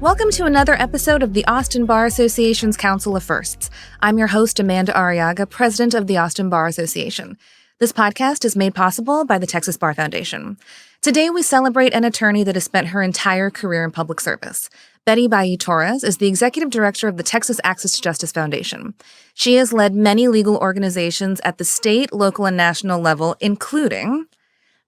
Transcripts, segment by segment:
Welcome to another episode of the Austin Bar Association's Council of Firsts. I'm your host, Amanda Arriaga, president of the Austin Bar Association. This podcast is made possible by the Texas Bar Foundation. Today, we celebrate an attorney that has spent her entire career in public service. Balli Torres is the executive director of the Texas Access to Justice Foundation. She has led many legal organizations at the state, local, and national level, including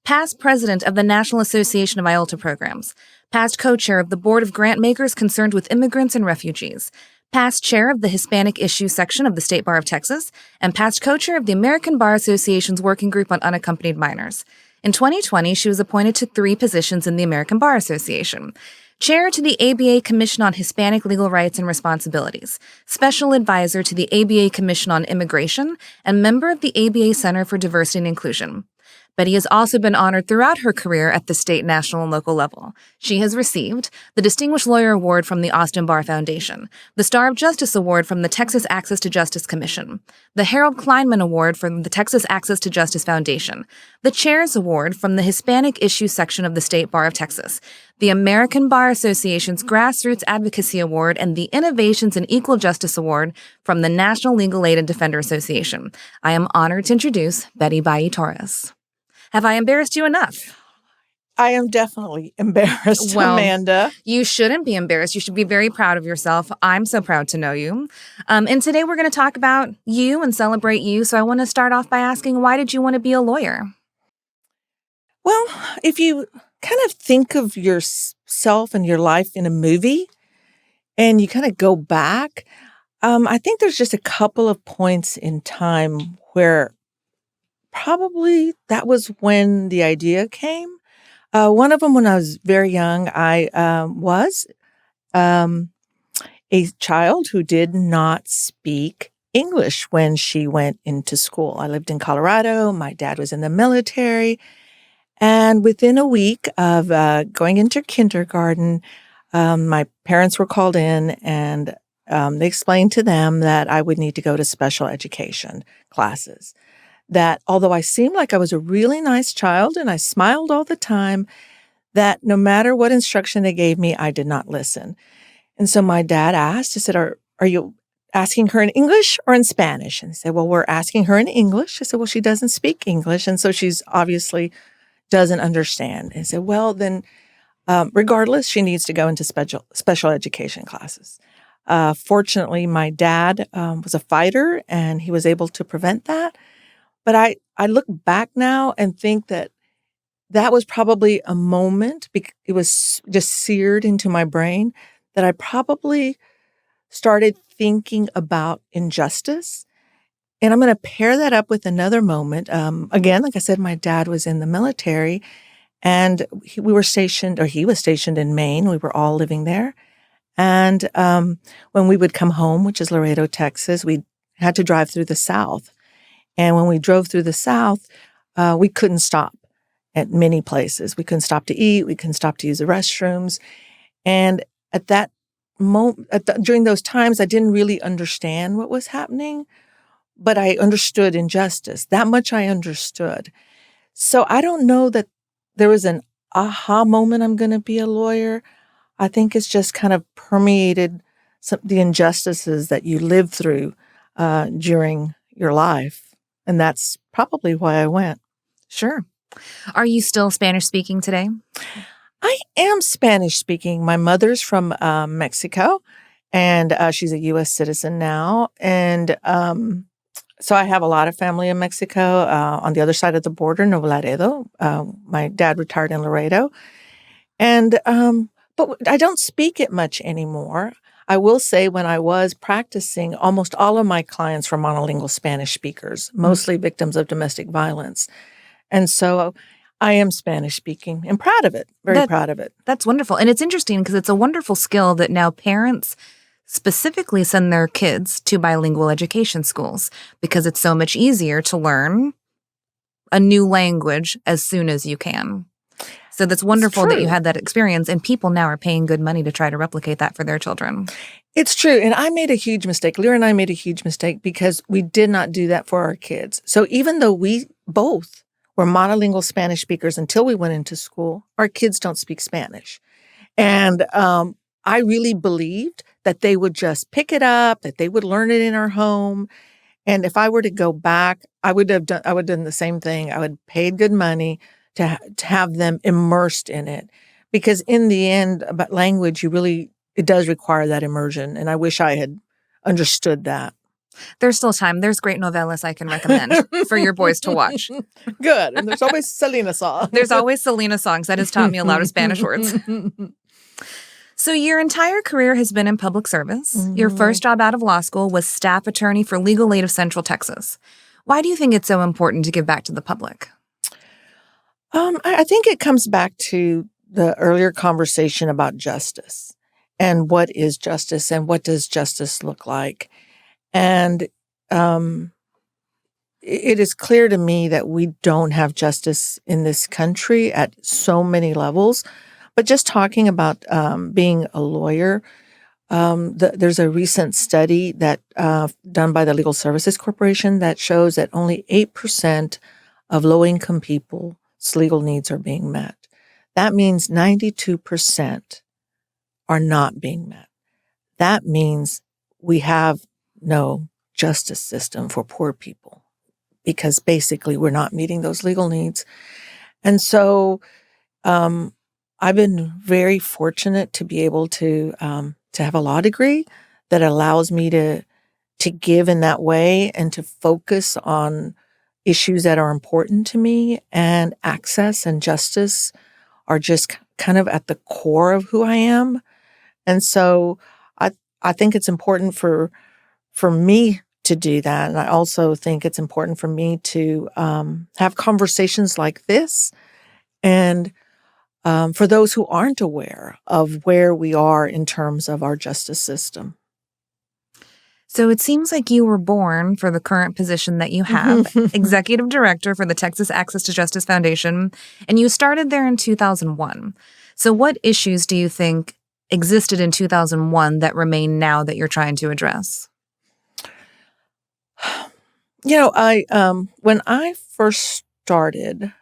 past president of the National Association of IOLTA Programs, past co-chair of the Board of Grant Makers concerned with immigrants and refugees, past chair of the Hispanic Issues section of the State Bar of Texas, and past co-chair of the American Bar Association's Working Group on Unaccompanied Minors. In 2020, she was appointed to 3 positions in the American Bar Association: chair to the ABA Commission on Hispanic Legal Rights and Responsibilities, special advisor to the ABA Commission on Immigration, and member of the ABA Center for Diversity and Inclusion. Betty has also been honored throughout her career at the state, national, and local level. She has received the Distinguished Lawyer Award from the Austin Bar Foundation, the Star of Justice Award from the Texas Access to Justice Commission, the Harold Kleinman Award from the Texas Access to Justice Foundation, the Chairs Award from the Hispanic Issues section of the State Bar of Texas, the American Bar Association's Grassroots Advocacy Award, and the Innovations in Equal Justice Award from the National Legal Aid and Defender Association. I am honored to introduce Balli Torres. Have I embarrassed you enough? I am definitely embarrassed, well, Amanda. You shouldn't be embarrassed. You should be very proud of yourself. I'm so proud to know you. And today we're going to talk about you and celebrate you. So I want to start off by asking, why did you want to be a lawyer? Well, if you kind of think of yourself and your life in a movie and you kind of go back, I think there's just a couple of points in time where probably that was when the idea came. One of them, when I was very young, I was a child who did not speak English when she went into school. I lived in Colorado. My dad was in the military. And within a week of going into kindergarten, my parents were called in and they explained to them that I would need to go to special education classes. That although I seemed like I was a really nice child and I smiled all the time, that no matter what instruction they gave me, I did not listen. And so my dad asked, he said, are you asking her in English or in Spanish? And he said, well, we're asking her in English. I said, well, she doesn't speak English. And so she's obviously doesn't understand. And he said, well, then regardless, she needs to go into special education classes. Fortunately, my dad was a fighter and he was able to prevent that. But I look back now and think that was probably a moment, it was just seared into my brain, that I probably started thinking about injustice. And I'm going to pair that up with another moment. Again, like I said, my dad was in the military and he was stationed in Maine. We were all living there. And when we would come home, which is Laredo, Texas, we had to drive through the South. And when we drove through the South, we couldn't stop at many places. We couldn't stop to eat. We couldn't stop to use the restrooms. And at that moment, during those times, I didn't really understand what was happening, but I understood injustice. That much I understood. So I don't know that there was an aha moment, I'm going to be a lawyer. I think it's just kind of permeated the injustices that you live through during your life. And that's probably why I went. Sure. Are you still Spanish speaking today? I am Spanish speaking. My mother's from Mexico, and she's a U.S. citizen now. And so I have a lot of family in Mexico on the other side of the border, Nuevo Laredo. My dad retired in Laredo. And but I don't speak it much anymore. I will say when I was practicing, almost all of my clients were monolingual Spanish speakers, mostly victims of domestic violence. And so I am Spanish speaking and proud of it, very proud of it. That's wonderful. And it's interesting because it's a wonderful skill that now parents specifically send their kids to bilingual education schools because it's so much easier to learn a new language as soon as you can. So that's wonderful that you had that experience, and people now are paying good money to try to replicate that for their children. It's true. And I made a huge mistake. Lyra and I made a huge mistake because we did not do that for our kids. So even though we both were monolingual Spanish speakers until we went into school, our kids don't speak Spanish. And I really believed that they would just pick it up, that they would learn it in our home. And if I were to go back, I would have done the same thing. I would paid good money to have them immersed in it. Because in the end, about language, it does require that immersion. And I wish I had understood that. There's still time. There's great novellas I can recommend for your boys to watch. Good. And there's always Selena songs. There's always Selena songs. That has taught me a lot of Spanish words. So your entire career has been in public service. Mm-hmm. Your first job out of law school was staff attorney for Legal Aid of Central Texas. Why do you think it's so important to give back to the public? I think it comes back to the earlier conversation about justice and what is justice and what does justice look like. And it is clear to me that we don't have justice in this country at so many levels. But just talking about being a lawyer, there's a recent study that done by the Legal Services Corporation that shows that only 8% of low-income people's legal needs are being met. That means 92% are not being met. That means we have no justice system for poor people because basically we're not meeting those legal needs. And so I've been very fortunate to be able to have a law degree that allows me to give in that way and to focus on issues that are important to me, and access and justice are just kind of at the core of who I am. And so I think it's important for me to do that. And I also think it's important for me to have conversations like this. And for those who aren't aware of where we are in terms of our justice system. So it seems like you were born for the current position that you have, Executive Director for the Texas Access to Justice Foundation, and you started there in 2001. So what issues do you think existed in 2001 that remain now that you're trying to address? You know, when I first started,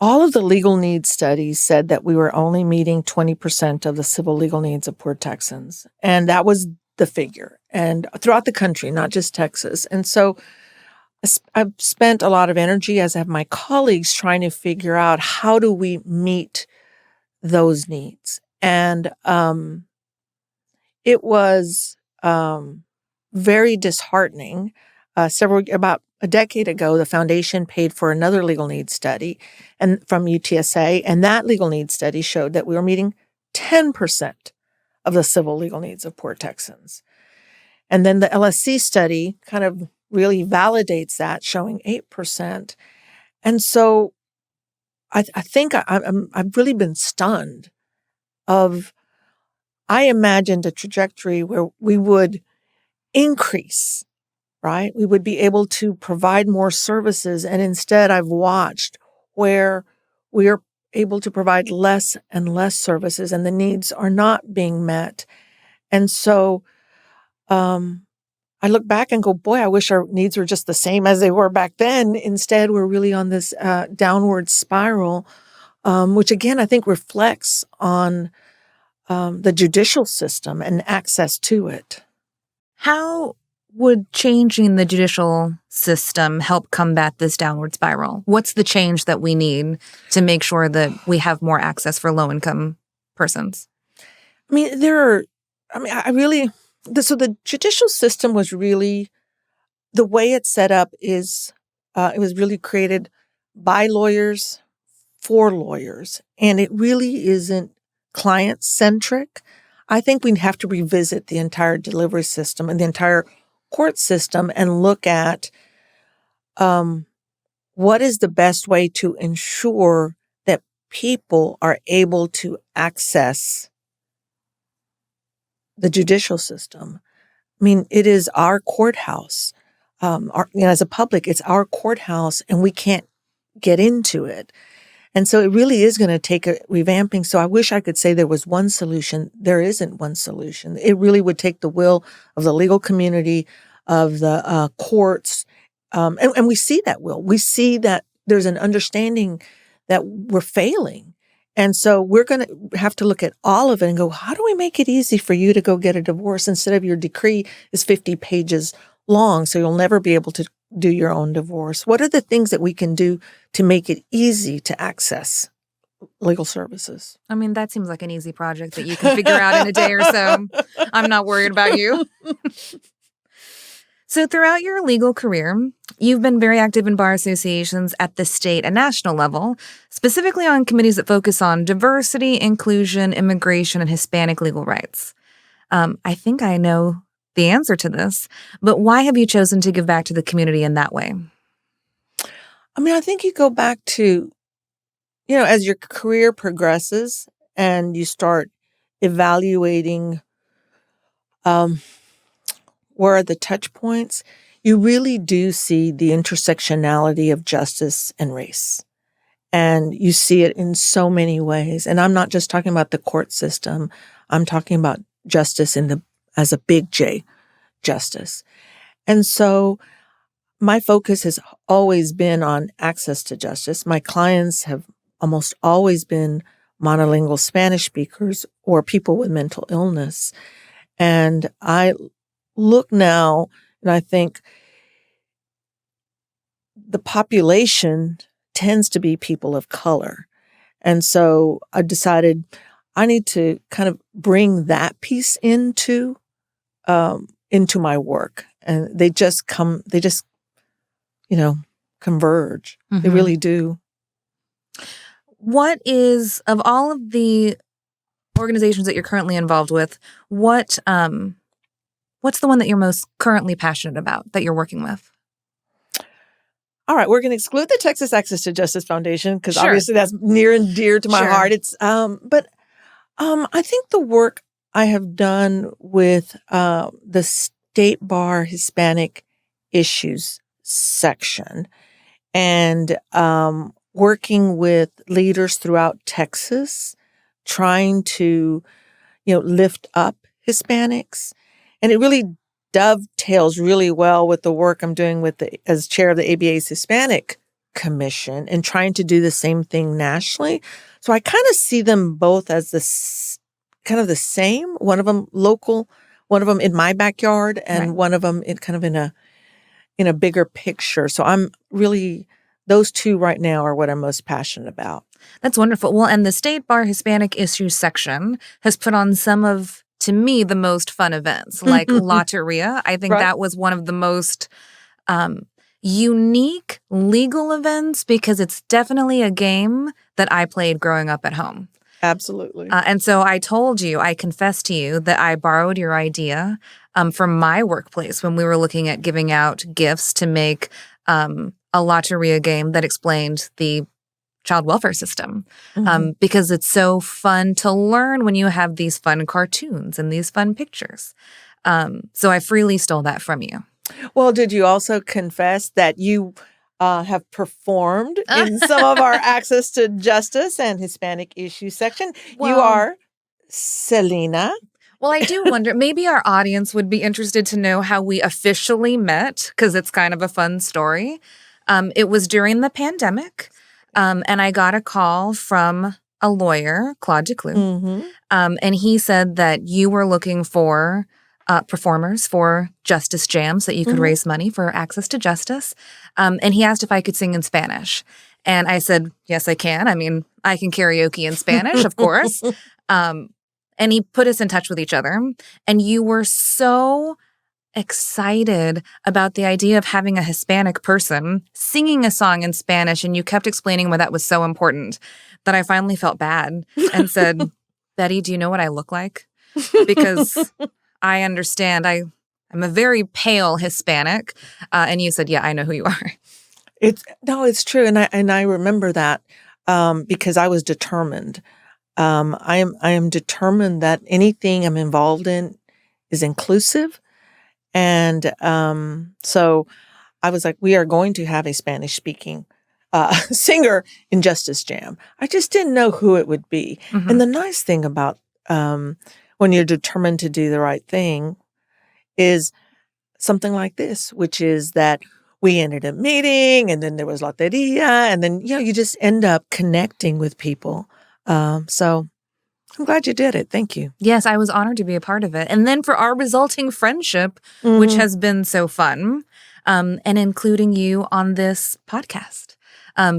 all of the legal needs studies said that we were only meeting 20% of the civil legal needs of poor Texans. And that was the figure. And throughout the country, not just Texas. And so I've spent a lot of energy, as have my colleagues, trying to figure out how do we meet those needs. And it was very disheartening. About a decade ago, the foundation paid for another legal needs study and from UTSA, and that legal needs study showed that we were meeting 10% of the civil legal needs of poor Texans. And then the LSC study kind of really validates that, showing 8%. And so I think I've really been stunned I imagined a trajectory where we would increase, right? We would be able to provide more services. And instead, I've watched where we are able to provide less and less services and the needs are not being met. And so I look back and go, boy, I wish our needs were just the same as they were back then. Instead, we're really on this downward spiral, which again, I think reflects on the judicial system and access to it. How would changing the judicial system help combat this downward spiral? What's the change that we need to make sure that we have more access for low-income persons? I mean, so the judicial system was really, the way it's set up is, it was really created by lawyers for lawyers, and it really isn't client-centric. I think we have to revisit the entire delivery system and the entire court system and look at what is the best way to ensure that people are able to access the judicial system. I mean, it is our courthouse. As a public, it's our courthouse, and we can't get into it. And so it really is going to take a revamping. So I wish I could say there was one solution. There isn't one solution. It really would take the will of the legal community, of the courts. And we see that will. We see that there's an understanding that we're failing. And so we're going to have to look at all of it and go, how do we make it easy for you to go get a divorce instead of your decree is 50 pages long, so you'll never be able to do your own divorce? What are the things that we can do to make it easy to access legal services? I mean, that seems like an easy project that you can figure out in a day or so. I'm not worried about you. So throughout your legal career, you've been very active in bar associations at the state and national level, specifically on committees that focus on diversity, inclusion, immigration, and Hispanic legal rights. I think I know the answer to this, but why have you chosen to give back to the community in that way? I mean, I think you go back to, as your career progresses and you start evaluating where are the touch points, you really do see the intersectionality of justice and race. And you see it in so many ways. And I'm not just talking about the court system. I'm talking about justice as a big J, justice. And so my focus has always been on access to justice. My clients have almost always been monolingual Spanish speakers or people with mental illness. And I look now and I think the population tends to be people of color. And so I decided I need to kind of bring that piece into my work. And they just converge. Mm-hmm. They really do. What is, of all of the organizations that you're currently involved with, what's the one that you're most currently passionate about that you're working with? All right, we're going to exclude the Texas Access to Justice Foundation because Sure. Obviously that's near and dear to my Sure. heart. It's but I think the work I have done with the State Bar Hispanic Issues section and working with leaders throughout Texas, trying to lift up Hispanics, and it really dovetails really well with the work I'm doing as chair of the ABA's Hispanic Commission and trying to do the same thing nationally. So I kind of see them both as kind of the same. One of them local, one of them in my backyard, and Right. one of them in a bigger picture. So I'm really, those two right now are what I'm most passionate about. That's wonderful. Well, and the State Bar Hispanic Issues section has put on some of, to me, the most fun events, like Lotteria. I think that was one of the most unique legal events because it's definitely a game that I played growing up at home. Absolutely. And so I confessed to you that I borrowed your idea from my workplace when we were looking at giving out gifts to make a Lotteria game that explained the child welfare system, because it's so fun to learn when you have these fun cartoons and these fun pictures. So I freely stole that from you. Well, did you also confess that you have performed in some of our Access to Justice and Hispanic Issues section? Well, you are Selena. Well, I do wonder, maybe our audience would be interested to know how we officially met, because it's kind of a fun story. It was during the pandemic. And I got a call from a lawyer, Claude Decloux, and he said that you were looking for performers for Justice Jams, that you could raise money for access to justice. And he asked if I could sing in Spanish. And I said, yes, I can. I mean, I can karaoke in Spanish, of course. And he put us in touch with each other. And you were so excited about the idea of having a Hispanic person singing a song in Spanish, and you kept explaining why that was so important, that I finally felt bad and said, Betty, do you know what I look like? Because I understand I'm a very pale Hispanic. And you said, yeah, I know who you are. It's true. And I remember that because I was determined. I am determined that anything I'm involved in is inclusive. And so I was like, we are going to have a Spanish-speaking singer in Justice Jam. I just didn't know who it would be. And the nice thing about when you're determined to do the right thing is something like this, which is that we ended up meeting, and then there was Loteria, and then, you just end up connecting with people So I'm glad you did it. Thank you. Yes, I was honored to be a part of it. And then for our resulting friendship, which has been so fun, and including you on this podcast.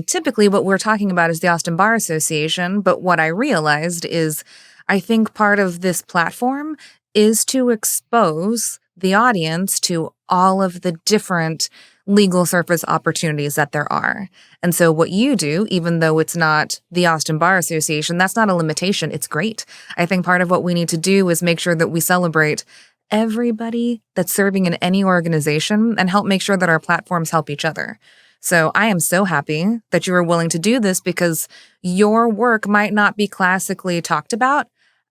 Typically, what we're talking about is the Austin Bar Association, but what I realized is I think part of this platform is to expose the audience to all of the different legal service opportunities that there are. And so what you do, even though it's not the Austin Bar Association, that's not a limitation. It's great. I think part of what we need to do is make sure that we celebrate everybody that's serving in any organization and help make sure that our platforms help each other. So I am so happy that you were willing to do this because your work might not be classically talked about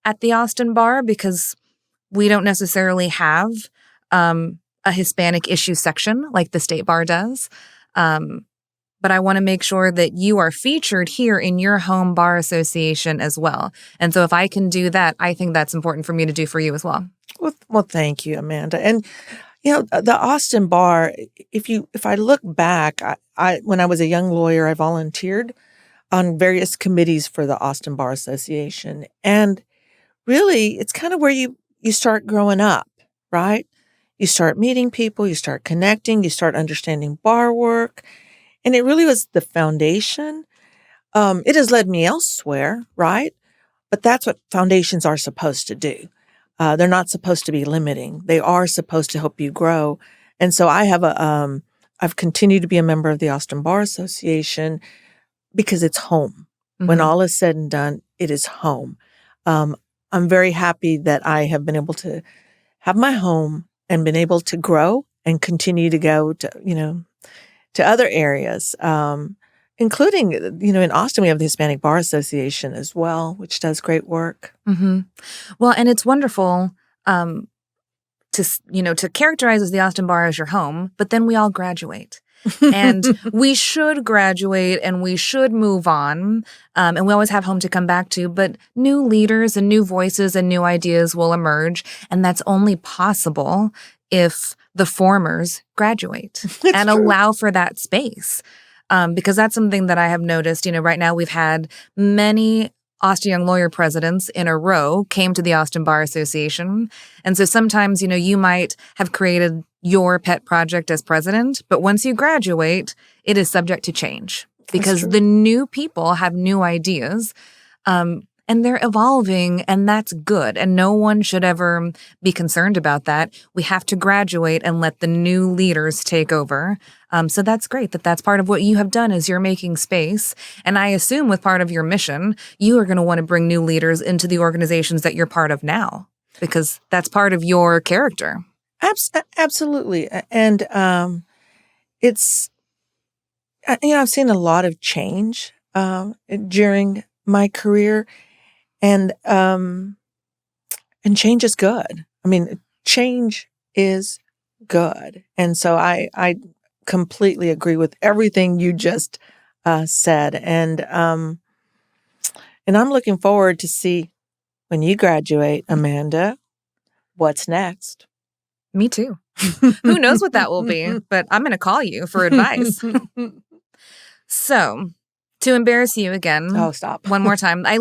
at the Austin Bar because we don't necessarily have a Hispanic issue section like the State Bar does. But I want to make sure that you are featured here in your home bar association as well. And so if I can do that, I think that's important for me to do for you as well. Well, thank you, Amanda. And the Austin Bar. If I look back, I when I was a young lawyer, I volunteered on various committees for the Austin Bar Association, and really, it's kind of where you start growing up, right? You start meeting people, you start connecting, you start understanding bar work. And it really was the foundation. It has led me elsewhere, right? But that's what foundations are supposed to do. They're not supposed to be limiting. They are supposed to help you grow. And so I've continued to be a member of the Austin Bar Association because it's home. Mm-hmm. When all is said and done, it is home. I'm very happy that I have been able to have my home and been able to grow and continue to go to other areas, including, in Austin, we have the Hispanic Bar Association as well, which does great work. Mm-hmm. Well, and it's wonderful to characterize as the Austin Bar as your home, but then we all graduate. And we should graduate and we should move on. And we always have home to come back to, but new leaders and new voices and new ideas will emerge. And that's only possible if the formers graduate and allow for that space. Because that's something that I have noticed. Right now we've had many Austin Young Lawyer presidents in a row came to the Austin Bar Association. And so sometimes, you might have created your pet project as president, but once you graduate, it is subject to change because the new people have new ideas. And they're evolving, and that's good. And no one should ever be concerned about that. We have to graduate and let the new leaders take over. So that's great that's part of what you have done is you're making space. And I assume with part of your mission, you are going to want to bring new leaders into the organizations that you're part of now, because that's part of your character. Absolutely. And it's, I've seen a lot of change during my career. And change is good. I mean, change is good. And so I completely agree with everything you just said. And I'm looking forward to see when you graduate, Amanda, what's next. Me too. Who knows what that will be, but I'm going to call you for advice. So, to embarrass you again. Oh, stop. One more time. I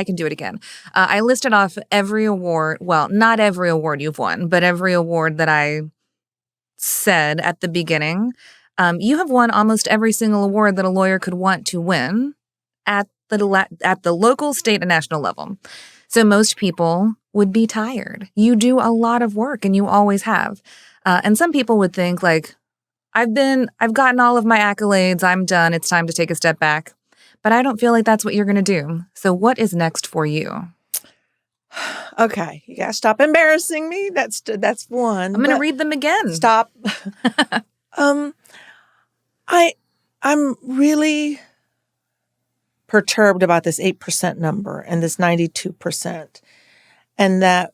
can do it again. I listed off every award. Well, not every award you've won, but every award that I said at the beginning. You have won almost every single award that a lawyer could want to win at the local, state, and national level. So most people would be tired. You do a lot of work, and you always have. And some people would think like, I've gotten all of my accolades. I'm done. It's time to take a step back. But I don't feel like that's what you're going to do. So what is next for you? Okay. You got to stop embarrassing me. That's one. I'm going to read them again. Stop. I'm really perturbed about this 8% number and this 92%, and that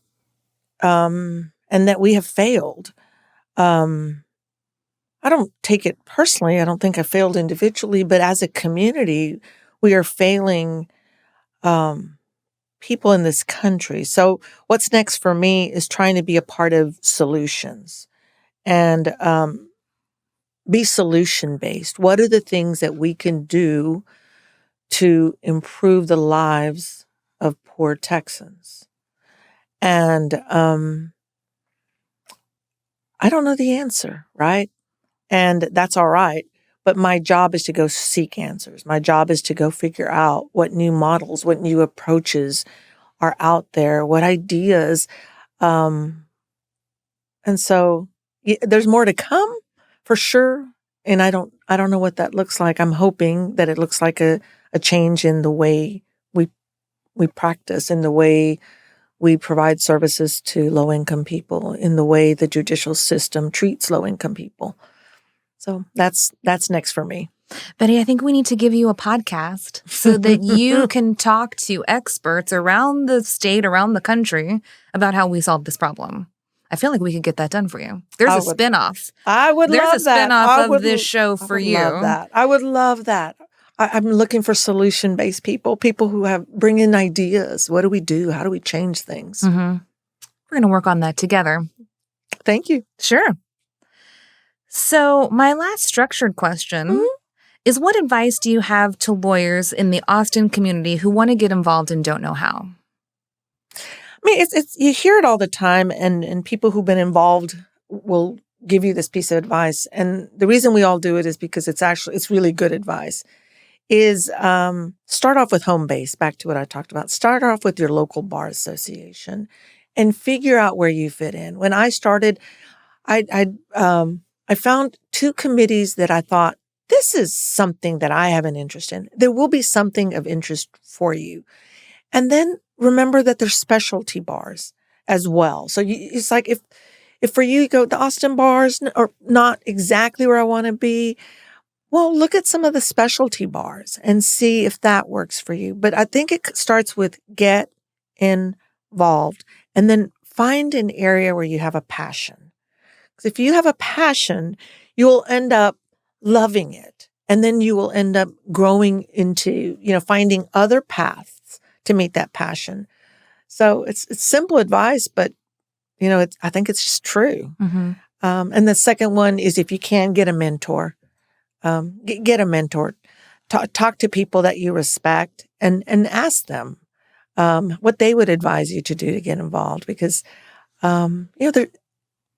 we have failed. I don't take it personally. I don't think I failed individually, but as a community, we are failing people in this country. So what's next for me is trying to be a part of solutions and be solution-based. What are the things that we can do to improve the lives of poor Texans. And I don't know the answer, right? And that's all right. But my job is to go seek answers. My job is to go figure out what new models, what new approaches are out there, what ideas. And so there's more to come for sure. And I don't know what that looks like. I'm hoping that it looks like a change in the way we practice, in the way we provide services to low-income people, in the way the judicial system treats low-income people. So that's next for me. Betty, I think we need to give you a podcast so that you can talk to experts around the state, around the country about how we solve this problem. I feel like we could get that done for you. There's a spinoff. I would love that. There's a spinoff of this show for you. I would love that. I would love that. I'm looking for solution-based people who bring in ideas. What do we do? How do we change things? Mm-hmm. We're going to work on that together. Thank you. Sure. So my last structured question is, what advice do you have to lawyers in the Austin community who want to get involved and don't know how? I mean, it's you hear it all the time, and people who've been involved will give you this piece of advice. And the reason we all do it is because it's really good advice. Is start off with home base, back to what I talked about. Start off with your local bar association and figure out where you fit in. When I started, I found 2 committees that I thought, this is something that I have an interest in. There will be something of interest for you. And then remember that there's specialty bars as well. So it's like if for you go, the Austin bars are not exactly where I want to be, well, look at some of the specialty bars and see if that works for you. But I think it starts with get involved and then find an area where you have a passion. Because if you have a passion, you will end up loving it. And then you will end up growing into, finding other paths to meet that passion. So it's simple advice, but, I think it's just true. Mm-hmm. And the second one is, if you can, get a mentor. Get a mentor. Talk to people that you respect and ask them what they would advise you to do to get involved. Because,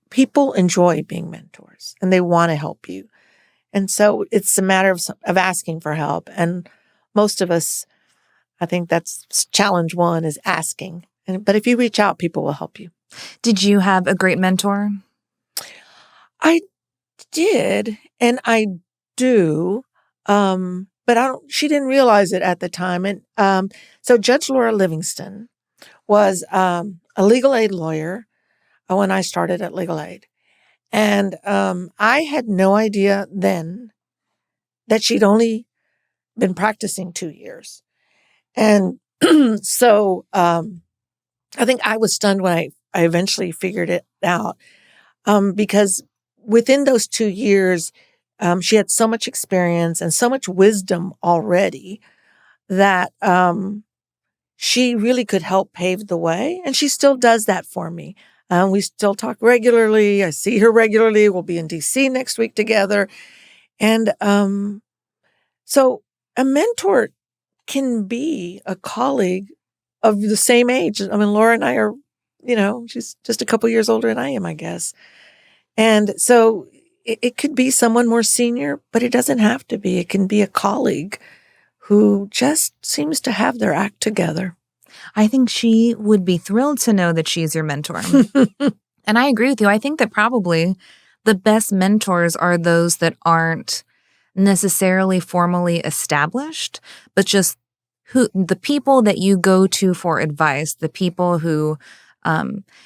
people enjoy being mentors and they want to help you. And so it's a matter of asking for help. And most of us, I think that's challenge 1 is asking. But if you reach out, people will help you. Did you have a great mentor? I did, and I do, but she didn't realize it at the time. And so Judge Laura Livingston was a legal aid lawyer when I started at Legal Aid. And I had no idea then that she'd only been practicing 2 years. And so I think I was stunned when I eventually figured it out, because within those 2 years, she had so much experience and so much wisdom already that she really could help pave the way. And she still does that for me. We still talk regularly. I see her regularly. We'll be in D.C. next week together. And so a mentor can be a colleague of the same age. I mean, Laura and I are, she's just a couple years older than I am, I guess. And so it could be someone more senior, but it doesn't have to be. It can be a colleague who just seems to have their act together. I think she would be thrilled to know that she's your mentor. And I agree with you. I think that probably the best mentors are those that aren't necessarily formally established, but just the people that you go to for advice, the people who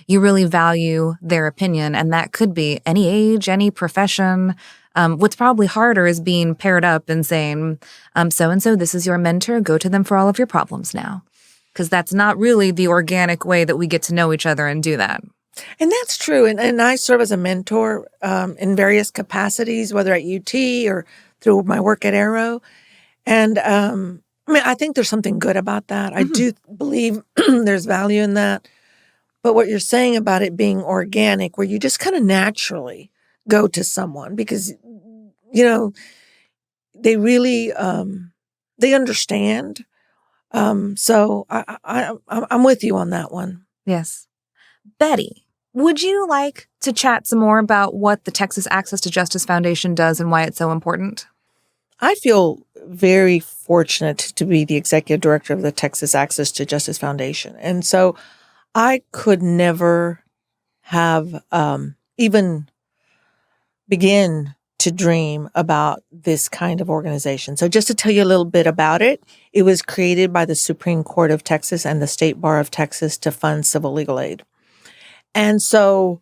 you really value their opinion. And that could be any age, any profession. What's probably harder is being paired up and saying, so-and-so, this is your mentor. Go to them for all of your problems now. Because that's not really the organic way that we get to know each other and do that. And that's true. And I serve as a mentor in various capacities, whether at UT or through my work at Arrow. And I think there's something good about that. Mm-hmm. I do believe there's value in that. But what you're saying about it being organic, where you just kind of naturally go to someone because, they really they understand. So I'm with you on that one. Yes. Betty, would you like to chat some more about what the Texas Access to Justice Foundation does and why it's so important? I feel very fortunate to be the executive director of the Texas Access to Justice Foundation. And so I could never have even begin to dream about this kind of organization. So just to tell you a little bit about it, it was created by the Supreme Court of Texas and the State Bar of Texas to fund civil legal aid. And so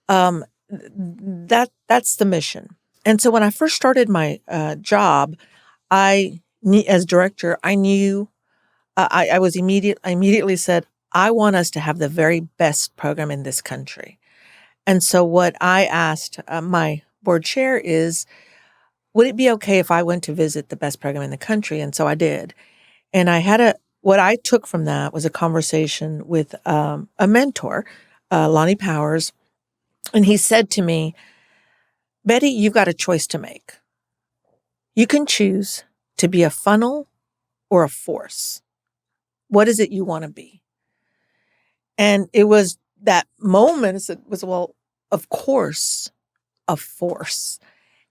that's the mission. And so when I first started my job, as director, I knew I immediately said, I want us to have the very best program in this country. And so what I asked my board chair is, would it be okay if I went to visit the best program in the country? And so I did. And what I took from that was a conversation with a mentor, Lonnie Powers. And he said to me, Betty, you've got a choice to make. You can choose to be a funnel or a force. What is it you want to be? And it was that moment, it was, well, of course, a force.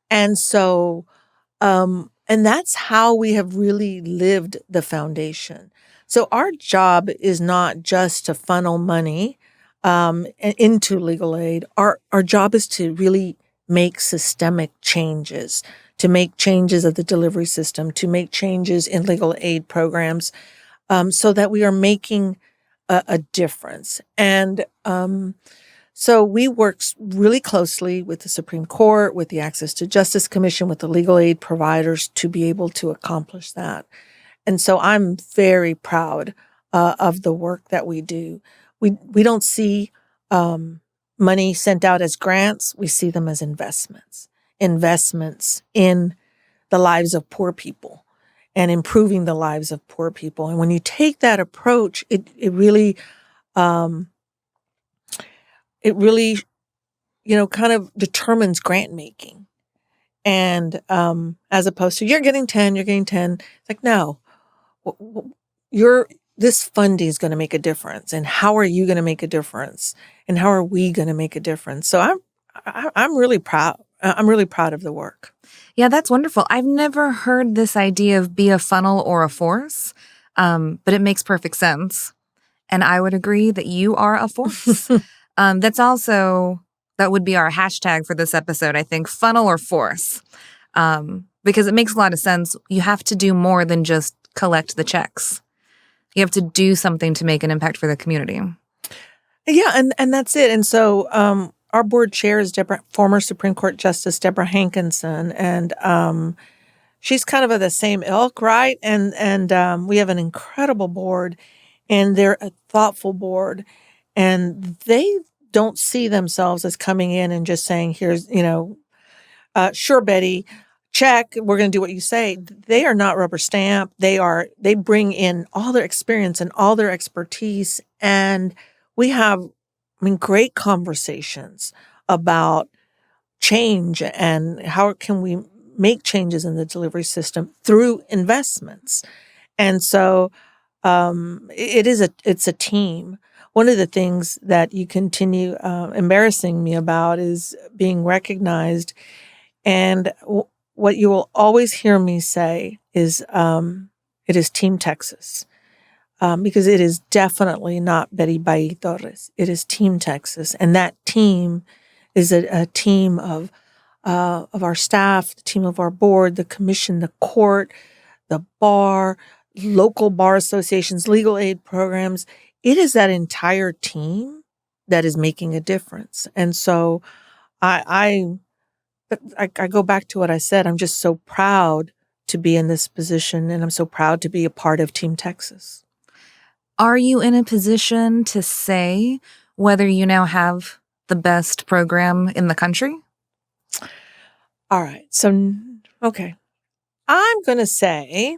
And so, and that's how we have really lived the foundation. So our job is not just to funnel money into legal aid. Our job is to really make systemic changes, to make changes of the delivery system, to make changes in legal aid programs, so that we are making a difference. And so we work really closely with the Supreme Court, with the Access to Justice Commission, with the legal aid providers to be able to accomplish that. And so I'm very proud of the work that we do. We don't see money sent out as grants. We see them as investments in the lives of poor people and improving the lives of poor people. And when you take that approach, it really, kind of determines grant making. And as opposed to you're getting 10, it's like, no, this funding is going to make a difference. And how are you going to make a difference? And how are we going to make a difference? So I'm really proud. I'm really proud of the work. Yeah, that's wonderful. I've never heard this idea of be a funnel or a force, but it makes perfect sense. And I would agree that you are a force. That would be our hashtag for this episode, I think, funnel or force, because it makes a lot of sense. You have to do more than just collect the checks. You have to do something to make an impact for the community. Yeah, and that's it. And so our board chair is former Supreme Court Justice Deborah Hankinson, and she's kind of the same ilk, right? And we have an incredible board, and they're a thoughtful board, and they don't see themselves as coming in and just saying, "Here's, sure, Betty, check. We're going to do what you say." They are not rubber stamp. They bring in all their experience and all their expertise, and we have, great conversations about change and how can we make changes in the delivery system through investments. And so it's a team. One of the things that you continue embarrassing me about is being recognized. And what you will always hear me say is it is Team Texas. Because it is definitely not Betty Balli Torres. It is Team Texas. And that team is a team of our staff, the team of our board, the commission, the court, the bar, local bar associations, legal aid programs. It is that entire team that is making a difference. And so I go back to what I said. I'm just so proud to be in this position, and I'm so proud to be a part of Team Texas. Are you in a position to say whether you now have the best program in the country? All right. So, okay. I'm going to say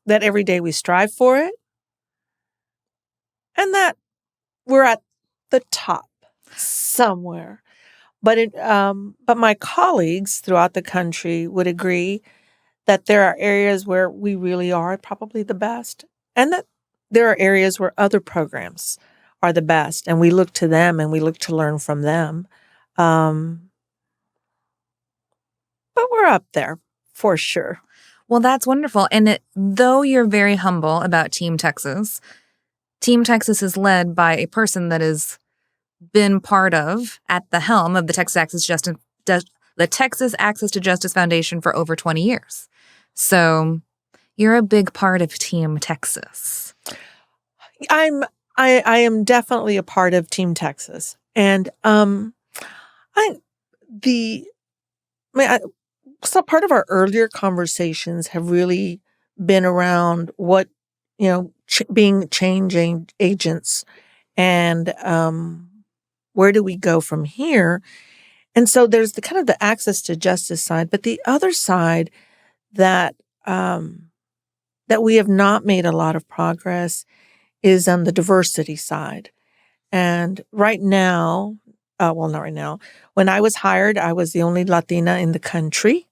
that every day we strive for it and that we're at the top somewhere. But my colleagues throughout the country would agree that there are areas where we really are probably the best, and that there are areas where other programs are the best, and we look to them and we look to learn from them. But we're up there for sure. Well, that's wonderful. And though you're very humble about Team Texas is led by a person that has been part of, at the helm of the Texas Access to Justice Foundation for over 20 years. So you're a big part of Team Texas. I am definitely a part of Team Texas, and so part of our earlier conversations have really been around what, being changing agents, and where do we go from here? And so there's the kind of the access to justice side, but the other side that we have not made a lot of progress is on the diversity side. And right now, well, not right now, when I was hired, I was the only Latina in the country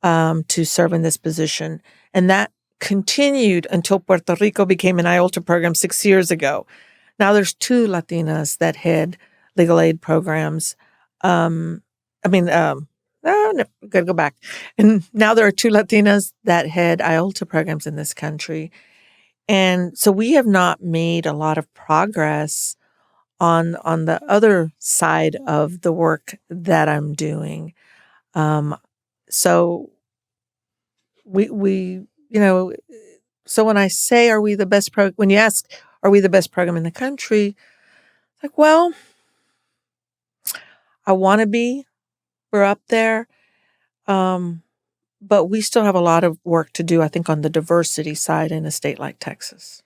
to serve in this position. And that continued until Puerto Rico became an IOLTA program 6 years ago. Now there's 2 Latinas that head legal aid programs. No, gotta go back. And now there are 2 Latinas that head IOLTA programs in this country. And so we have not made a lot of progress on the other side of the work that I'm doing. So we so when I say, are we the best when you ask, are we the best program in the country? Like, well, I want to be, we're up there. But we still have a lot of work to do, I think, on the diversity side in a state like Texas.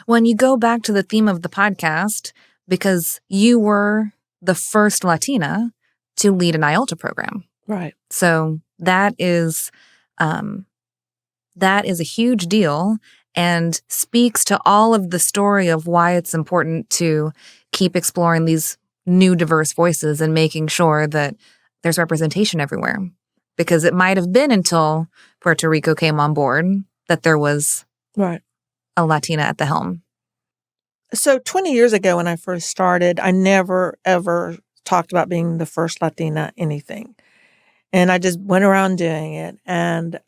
When you go back to the theme of the podcast, because you were the first Latina to lead an IOLTA program. Right. So that is a huge deal and speaks to all of the story of why it's important to keep exploring these new diverse voices and making sure that there's representation everywhere. Because it might have been until Puerto Rico came on board that there was right a Latina at the helm. So 20 years ago when I first started, I never, ever talked about being the first Latina anything. And I just went around doing it and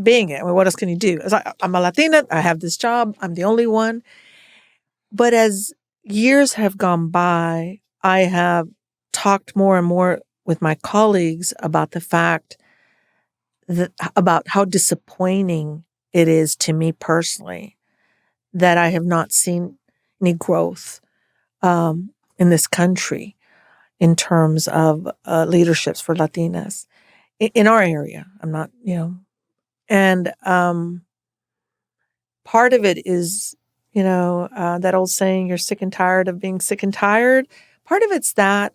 being it. Well, what else can you do? I'm a Latina. I have this job. I'm the only one. But as years have gone by, I have talked more and more with my colleagues about the fact about how disappointing it is to me personally that I have not seen any growth in this country in terms of leaderships for Latinas in our area. I'm not, and part of it is, that old saying, you're sick and tired of being sick and tired. Part of it's that,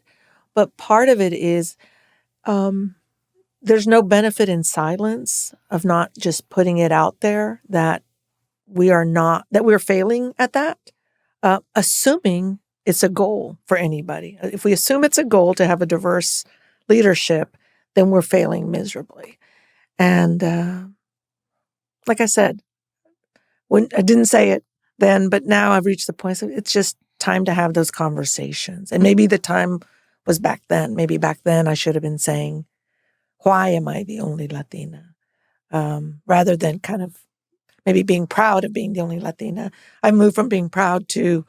but part of it is there's no benefit in silence of not just putting it out there that we're failing at that, assuming it's a goal for anybody. If we assume it's a goal to have a diverse leadership, then we're failing miserably. And like I said, when I didn't say it then, but now I've reached the point, so it's just time to have those conversations. And maybe the time was back then. Maybe back then I should have been saying, why am I the only Latina? Rather than kind of maybe being proud of being the only Latina. I moved from being proud to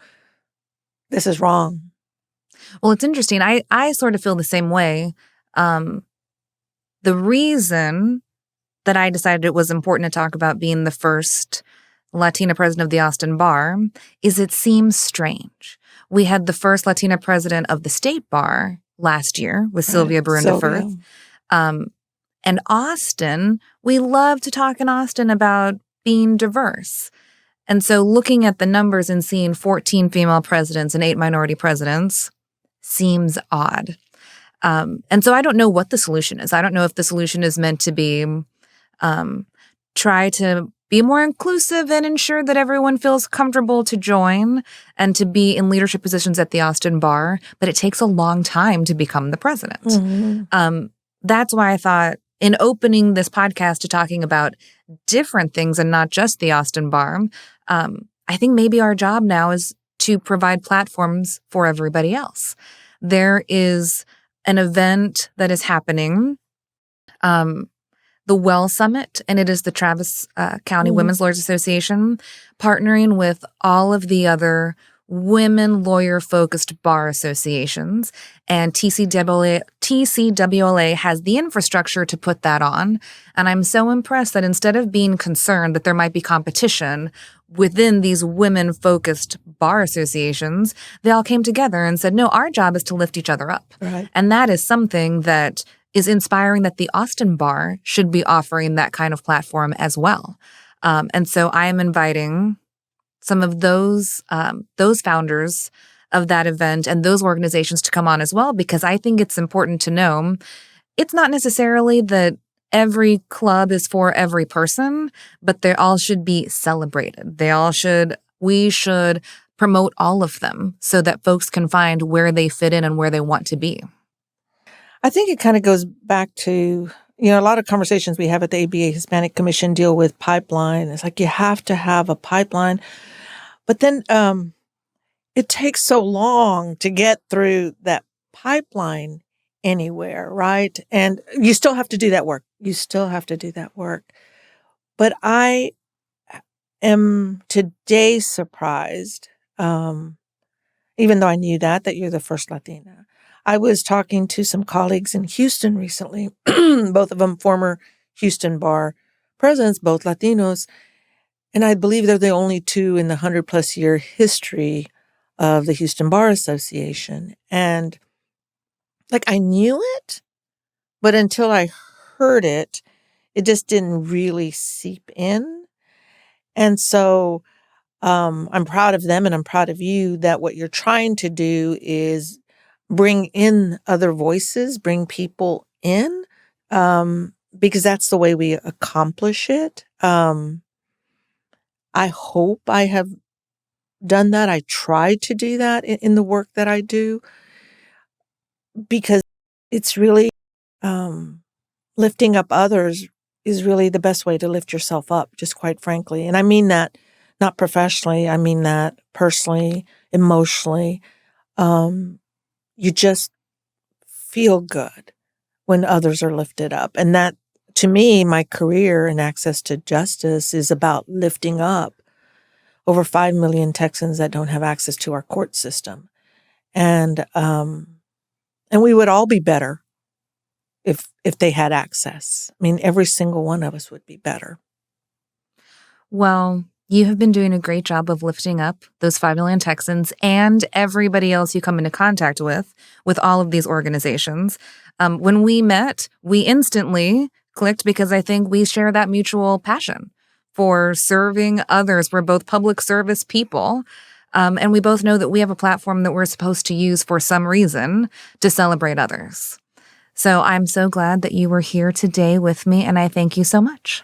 this is wrong. Well, it's interesting. I sort of feel the same way. The reason that I decided it was important to talk about being the first Latina president of the Austin Bar is it seems strange. We had the first Latina president of the state bar last year with Sylvia Barunda Firth. And Austin, we love to talk in Austin about being diverse. And so looking at the numbers and seeing 14 female presidents and 8 minority presidents seems odd. And so I don't know what the solution is. I don't know if the solution is meant to be try to be more inclusive and ensure that everyone feels comfortable to join and to be in leadership positions at the Austin Bar, but it takes a long time to become the president. Mm-hmm. That's why I thought in opening this podcast to talking about different things and not just the Austin Bar, I think maybe our job now is to provide platforms for everybody else. There is an event that is happening, the Well Summit, and it is the Travis County Women's Lawyers Association partnering with all of the other women lawyer-focused bar associations, and TCWLA has the infrastructure to put that on. And I'm so impressed that instead of being concerned that there might be competition within these women-focused bar associations, they all came together and said, no, our job is to lift each other up. Right. And that is something that is inspiring, that the Austin Bar should be offering that kind of platform as well. And so I am inviting some of those founders of that event and those organizations to come on as well, because I think it's important to know it's not necessarily that every club is for every person, but they all should be celebrated. We should promote all of them so that folks can find where they fit in and where they want to be. I think it kind of goes back to, a lot of conversations we have at the ABA Hispanic Commission deal with pipeline. It's like you have to have a pipeline. But then it takes so long to get through that pipeline anywhere, right? And you still have to do that work. But I am today surprised, even though I knew that you're the first Latina. I was talking to some colleagues in Houston recently, both of them former Houston Bar presidents, both Latinos. And I believe they're the only two in the 100-plus year history of the Houston Bar Association. And I knew it, but until I heard it, it just didn't really seep in. And so I'm proud of them and I'm proud of you that what you're trying to do is bring in other voices, bring people in, because that's the way we accomplish it. I hope I have done that. I try to do that in the work that I do, because it's really lifting up others is really the best way to lift yourself up, just quite frankly. And I mean that not professionally. I mean that personally, emotionally. You just feel good when others are lifted up. And that, to me, my career and access to justice is about lifting up over 5 million Texans that don't have access to our court system. And we would all be better if they had access. I mean, every single one of us would be better. Well, you have been doing a great job of lifting up those 5 million Texans and everybody else you come into contact with all of these organizations. When we met, we instantly clicked because I think we share that mutual passion for serving others. We're both public service people, and we both know that we have a platform that we're supposed to use for some reason to celebrate others. So I'm so glad that you were here today with me, and I thank you so much.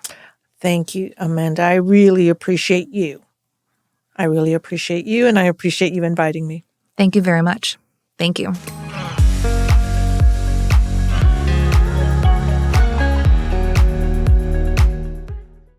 Thank you, Amanda. I really appreciate you. And I appreciate you inviting me. Thank you very much. Thank you.